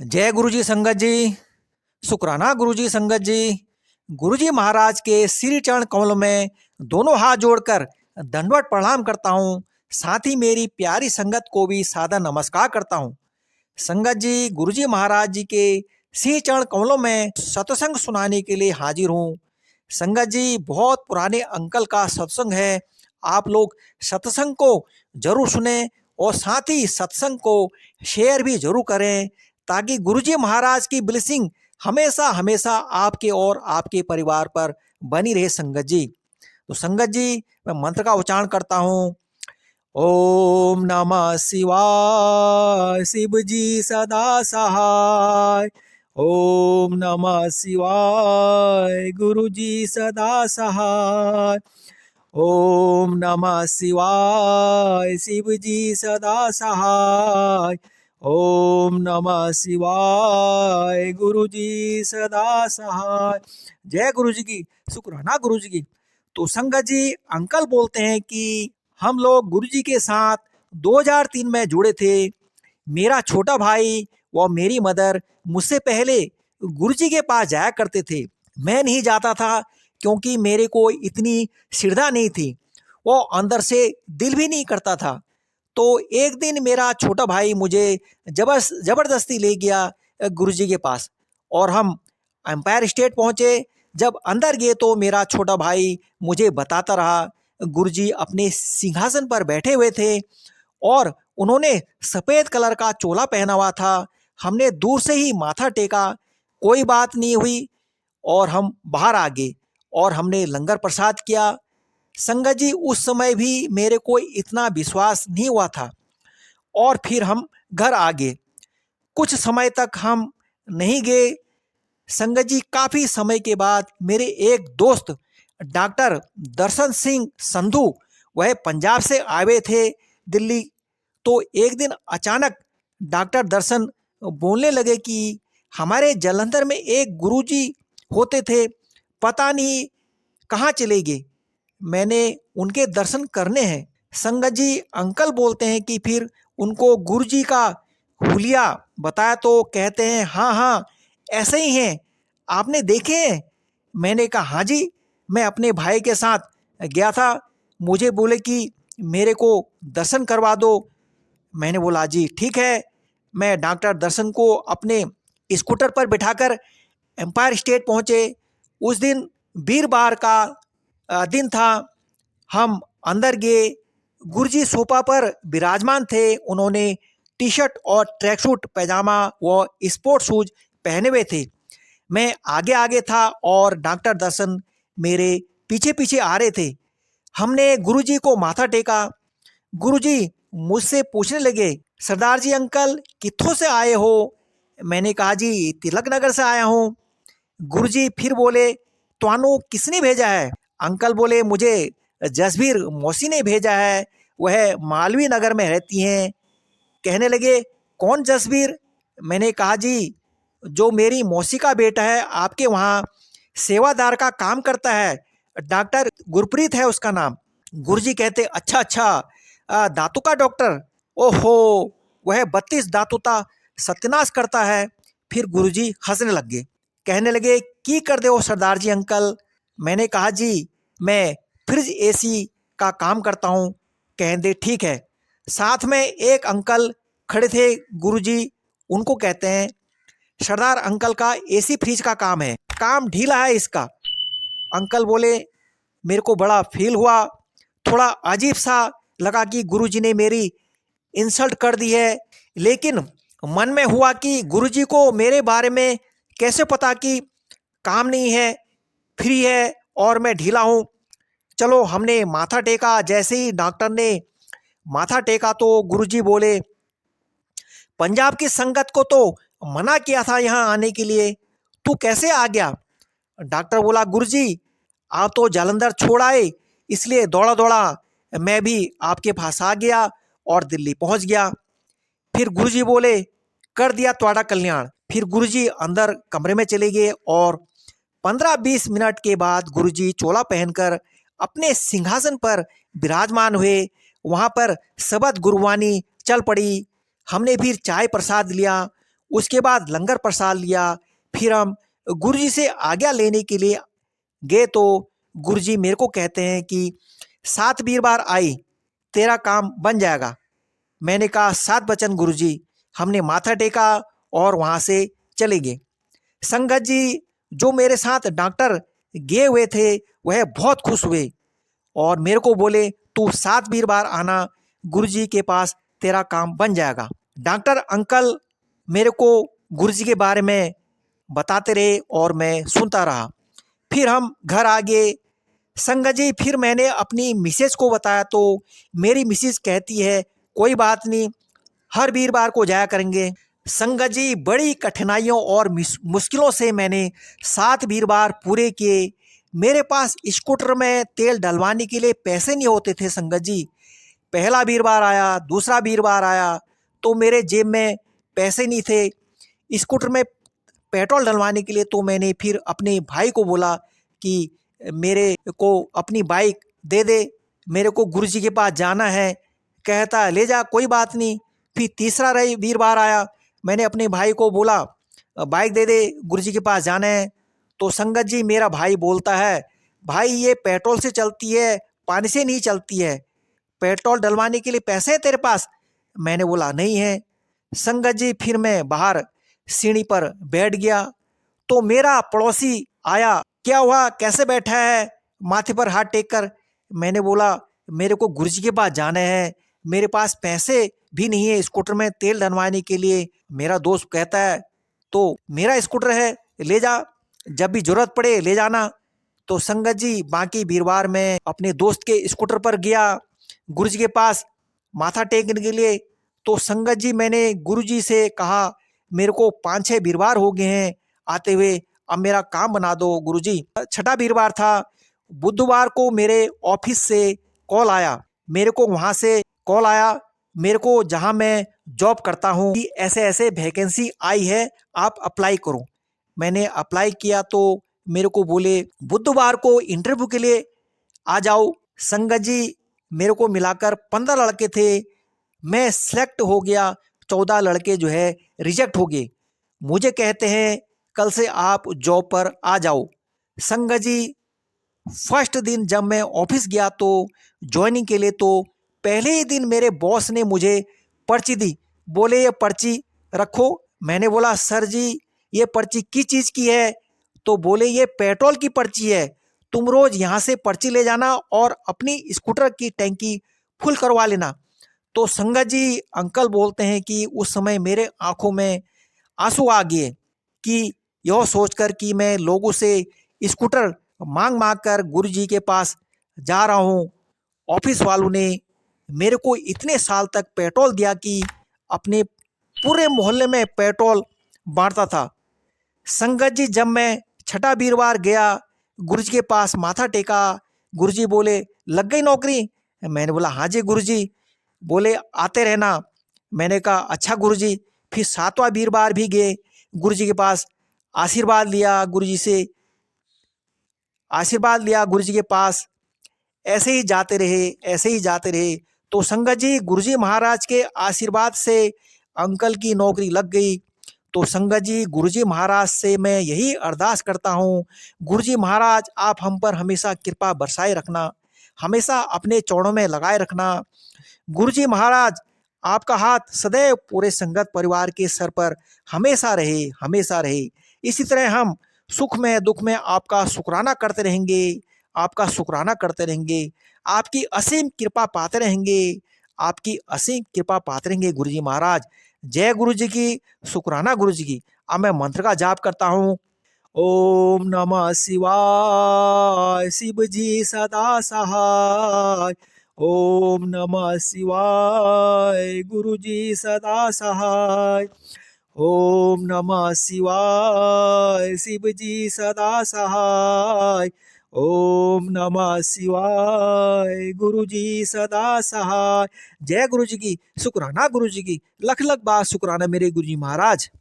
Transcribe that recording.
जय गुरुजी संगत जी। शुक्राना गुरुजी संगत जी। गुरुजी महाराज के श्री चरण कमल में दोनों हाथ जोड़कर दंडवत प्रणाम करता हूँ। साथ ही मेरी प्यारी संगत को भी सादर नमस्कार करता हूँ। संगत जी, गुरुजी महाराज जी के श्री चरण कमलों में सत्संग सुनाने के लिए हाजिर हूँ। संगत जी, बहुत पुराने अंकल का सत्संग है। आप लोग सत्संग को जरूर सुने और साथ ही सत्संग को शेयर भी जरूर करें, ताकि गुरुजी महाराज की ब्लेसिंग हमेशा हमेशा आपके और आपके परिवार पर बनी रहे। संगत जी, तो संगत जी, मैं मंत्र का उच्चारण करता हूँ। ओम नमः शिवाय, शिव जी सदा सहाय। ओम नमः शिवाय, गुरु जी सदा सहाय। ओम नमः शिवाय, शिव जी सदा सहाय। ओम नमः शिवाय, गुरु जी सदा सहाय। जय गुरु जी की। शुक्राना गुरु जी की। तो संगत जी, अंकल बोलते हैं कि हम लोग गुरुजी के साथ 2003 में जुड़े थे। मेरा छोटा भाई व मेरी मदर मुझसे पहले गुरुजी के पास जाया करते थे। मैं नहीं जाता था क्योंकि मेरे को इतनी श्रद्धा नहीं थी, वो अंदर से दिल भी नहीं करता था। तो एक दिन मेरा छोटा भाई मुझे जबरदस्ती ले गया गुरुजी के पास और हम एम्पायर स्टेट पहुंचे। जब अंदर गए तो मेरा छोटा भाई मुझे बताता रहा, गुरुजी अपने सिंहासन पर बैठे हुए थे और उन्होंने सफ़ेद कलर का चोला पहना हुआ था। हमने दूर से ही माथा टेका, कोई बात नहीं हुई और हम बाहर आ गए और हमने लंगर प्रसाद किया। संगत जी, उस समय भी मेरे को इतना विश्वास नहीं हुआ था और फिर हम घर आ गए। कुछ समय तक हम नहीं गए। संगत जी, काफ़ी समय के बाद मेरे एक दोस्त डॉक्टर दर्शन सिंह संधू, वह पंजाब से आए हुए थे दिल्ली। तो एक दिन अचानक डॉक्टर दर्शन बोलने लगे कि हमारे जलंधर में एक गुरुजी होते थे, पता नहीं कहाँ चले गए, मैंने उनके दर्शन करने हैं। संगत जी, अंकल बोलते हैं कि फिर उनको गुरुजी का हुलिया बताया तो कहते हैं हाँ हाँ ऐसे ही हैं, आपने देखे हैं? मैंने कहा हाँ जी, मैं अपने भाई के साथ गया था, मुझे बोले कि मेरे को दर्शन करवा दो। मैंने बोला जी ठीक है। मैं डॉक्टर दर्शन को अपने स्कूटर पर बिठाकर एम्पायर स्टेट पहुँचे। उस दिन वीरवार का दिन था। हम अंदर गए। गुरुजी सोफा पर विराजमान थे। उन्होंने टी शर्ट और ट्रैक सूट पैजामा व स्पोर्ट शूज पहने हुए थे। मैं आगे आगे था और डॉक्टर दर्शन मेरे पीछे पीछे आ रहे थे। हमने गुरुजी को माथा टेका। गुरुजी मुझसे पूछने लगे, सरदार जी अंकल कित्थों से आए हो? मैंने कहा जी तिलक नगर से आया हूँ। गुरुजी फिर बोले, तुहानू किसने भेजा है? अंकल बोले, मुझे जसबीर मौसी ने भेजा है, वह मालवीय नगर में रहती हैं। कहने लगे, कौन जसबीर? मैंने कहा जी, जो मेरी मौसी का बेटा है, आपके वहाँ सेवादार का काम करता है, डॉक्टर गुरप्रीत है उसका नाम। गुरुजी कहते, अच्छा अच्छा, दांतों का डॉक्टर? ओहो, वह 32 दांतों का सत्यानाश करता है। फिर गुरुजी हंसने लग गए। कहने लगे, की कर दे हो सरदार जी अंकल? मैंने कहा जी, मैं फ्रिज एसी का काम करता हूँ। कह दे ठीक है। साथ में एक अंकल खड़े थे, गुरुजी उनको कहते हैं, सरदार अंकल का एसी फ्रिज का काम है, काम ढीला है इसका। अंकल बोले, मेरे को बड़ा फील हुआ, थोड़ा अजीब सा लगा कि गुरुजी ने मेरी इंसल्ट कर दी है, लेकिन मन में हुआ कि गुरुजी को मेरे बारे में कैसे पता कि काम नहीं है, फ्री है और मैं ढीला हूँ। चलो, हमने माथा टेका। जैसे ही डॉक्टर ने माथा टेका तो गुरुजी बोले, पंजाब की संगत को तो मना किया था यहाँ आने के लिए, तू कैसे आ गया? डॉक्टर बोला, गुरुजी आप तो जालंधर छोड़ आए, इसलिए दौड़ा दौड़ा मैं भी आपके पास आ गया और दिल्ली पहुँच गया। फिर गुरुजी बोले, कर दिया तुम्हारा कल्याण। फिर गुरुजी अंदर कमरे में चले गए और 15-20 मिनट के बाद गुरुजी चोला पहनकर अपने सिंहासन पर विराजमान हुए। वहाँ पर सबद गुरुवाणी चल पड़ी। हमने फिर चाय प्रसाद लिया। उसके बाद लंगर प्रसाद लिया। फिर हम गुरुजी से आज्ञा लेने के लिए गए तो गुरुजी मेरे को कहते हैं कि 7 वीरवार आई, तेरा काम बन जाएगा। मैंने कहा 7 वचन गुरुजी। हमने माथा टेका और वहाँ से चले गए। संगत जी, जो मेरे साथ डॉक्टर गए हुए थे वह बहुत खुश हुए और मेरे को बोले तू 7 वीरवार आना, गुरुजी के पास तेरा काम बन जाएगा। डॉक्टर अंकल मेरे को गुरुजी के बारे में बताते रहे और मैं सुनता रहा। फिर हम घर आ गए। संगत जी, फिर मैंने अपनी मिसेज को बताया तो मेरी मिसेज कहती है कोई बात नहीं, हर वीरवार को जाया करेंगे। संगत जी, बड़ी कठिनाइयों और मुश्किलों से मैंने 7 वीरवार पूरे किए। मेरे पास स्कूटर में तेल डलवाने के लिए पैसे नहीं होते थे संगत जी। पहला वीरवार आया, दूसरा वीरवार आया तो मेरे जेब में पैसे नहीं थे स्कूटर में पेट्रोल डलवाने के लिए। तो मैंने फिर अपने भाई को बोला कि मेरे को अपनी बाइक दे दे, मेरे को गुरुजी के पास जाना है। कहता ले जा, कोई बात नहीं। फिर तीसरा वीरवार आया, मैंने अपने भाई को बोला बाइक दे दे, गुरुजी के पास जाना है। तो संगत जी, मेरा भाई बोलता है भाई ये पेट्रोल से चलती है, पानी से नहीं चलती है, पेट्रोल डलवाने के लिए पैसे हैं तेरे पास? मैंने बोला नहीं है। संगत जी, फिर मैं बाहर सीढ़ी पर बैठ गया तो मेरा पड़ोसी आया, क्या हुआ, कैसे बैठा है माथे पर हाथ टेक कर? मैंने बोला मेरे को गुरुजी के पास जाना है, मेरे पास पैसे भी नहीं है स्कूटर में तेल डलवाने के लिए। मेरा दोस्त कहता है तो मेरा स्कूटर है, ले जा, जब भी जरूरत पड़े ले जाना। तो संगत जी, बाकी वीरवार में अपने दोस्त के स्कूटर पर गया गुरुजी के पास माथा टेकने के लिए। तो संगत जी, मैंने गुरुजी से कहा मेरे को 5-6 वीरवार हो गए हैं आते हुए, अब मेरा काम बना दो गुरुजी। छठा वीरवार था, बुधवार को मेरे ऑफिस से कॉल आया। मेरे को वहाँ से कॉल आया, मेरे को जहाँ मैं जॉब करता हूँ कि ऐसे ऐसे वैकेंसी आई है, आप अप्लाई करो। मैंने अप्लाई किया तो मेरे को बोले बुधवार को इंटरव्यू के लिए आ जाओ। संगत जी, मेरे को मिलाकर 15 लड़के थे, मैं सिलेक्ट हो गया, 14 लड़के जो है रिजेक्ट हो गए। मुझे कहते हैं कल से आप जॉब पर आ जाओ। संगत जी, फर्स्ट दिन जब मैं ऑफिस गया तो ज्वाइनिंग के लिए, तो पहले ही दिन मेरे बॉस ने मुझे पर्ची दी, बोले ये पर्ची रखो। मैंने बोला सर जी ये पर्ची किस चीज़ की है? तो बोले ये पेट्रोल की पर्ची है, तुम रोज़ यहाँ से पर्ची ले जाना और अपनी स्कूटर की टैंकी फुल करवा लेना। तो संगत जी, अंकल बोलते हैं कि उस समय मेरे आंखों में आंसू आ गए कि यह सोचकर कि मैं लोगों से स्कूटर मांग मांग कर गुरुजी के पास जा रहा हूँ। ऑफिस वालों ने मेरे को इतने साल तक पेट्रोल दिया कि अपने पूरे मोहल्ले में पेट्रोल बांटता था। संगत जी, जब मैं छठा वीरवार गया गुरुजी के पास माथा टेका, गुरुजी बोले लग गई नौकरी? मैंने बोला हाँ जी गुरुजी। बोले आते रहना। मैंने कहा अच्छा गुरुजी। फिर 7वां वीरवार भी गए गुरुजी के पास, आशीर्वाद लिया गुरुजी से, आशीर्वाद लिया गुरुजी के पास। ऐसे ही जाते रहे, ऐसे ही जाते रहे। तो संगत जी, गुरुजी महाराज के आशीर्वाद से अंकल की नौकरी लग गई। तो संगत जी, गुरुजी महाराज से मैं यही अरदास करता हूँ, गुरुजी महाराज आप हम पर हमेशा कृपा बरसाए रखना, हमेशा अपने चरणों में लगाए रखना। गुरुजी महाराज आपका हाथ सदैव पूरे संगत परिवार के सर पर हमेशा रहे, हमेशा रहे। इसी तरह हम सुख में दुख में आपका शुक्राना करते रहेंगे, आपका शुक्राना करते रहेंगे, आपकी असीम कृपा पाते रहेंगे, आपकी असीम कृपा पाते रहेंगे गुरुजी महाराज। जय गुरु जी की, शुक्राना गुरु जी की। अब मैं मंत्र का जाप करता हूँ। ओम नमः शिवाय, शिव जी सदा सहाय। ओम नमः शिवाय, गुरु जी सदा सहाय। ओम नमः शिवाय, शिव जी सदा सहाय। ओम नमः शिवाय, गुरु जी सदा सहाय। जय गुरु जी की, शुक्राना गुरु जी की, लख लख बार शुक्राना मेरे गुरु जी महाराज।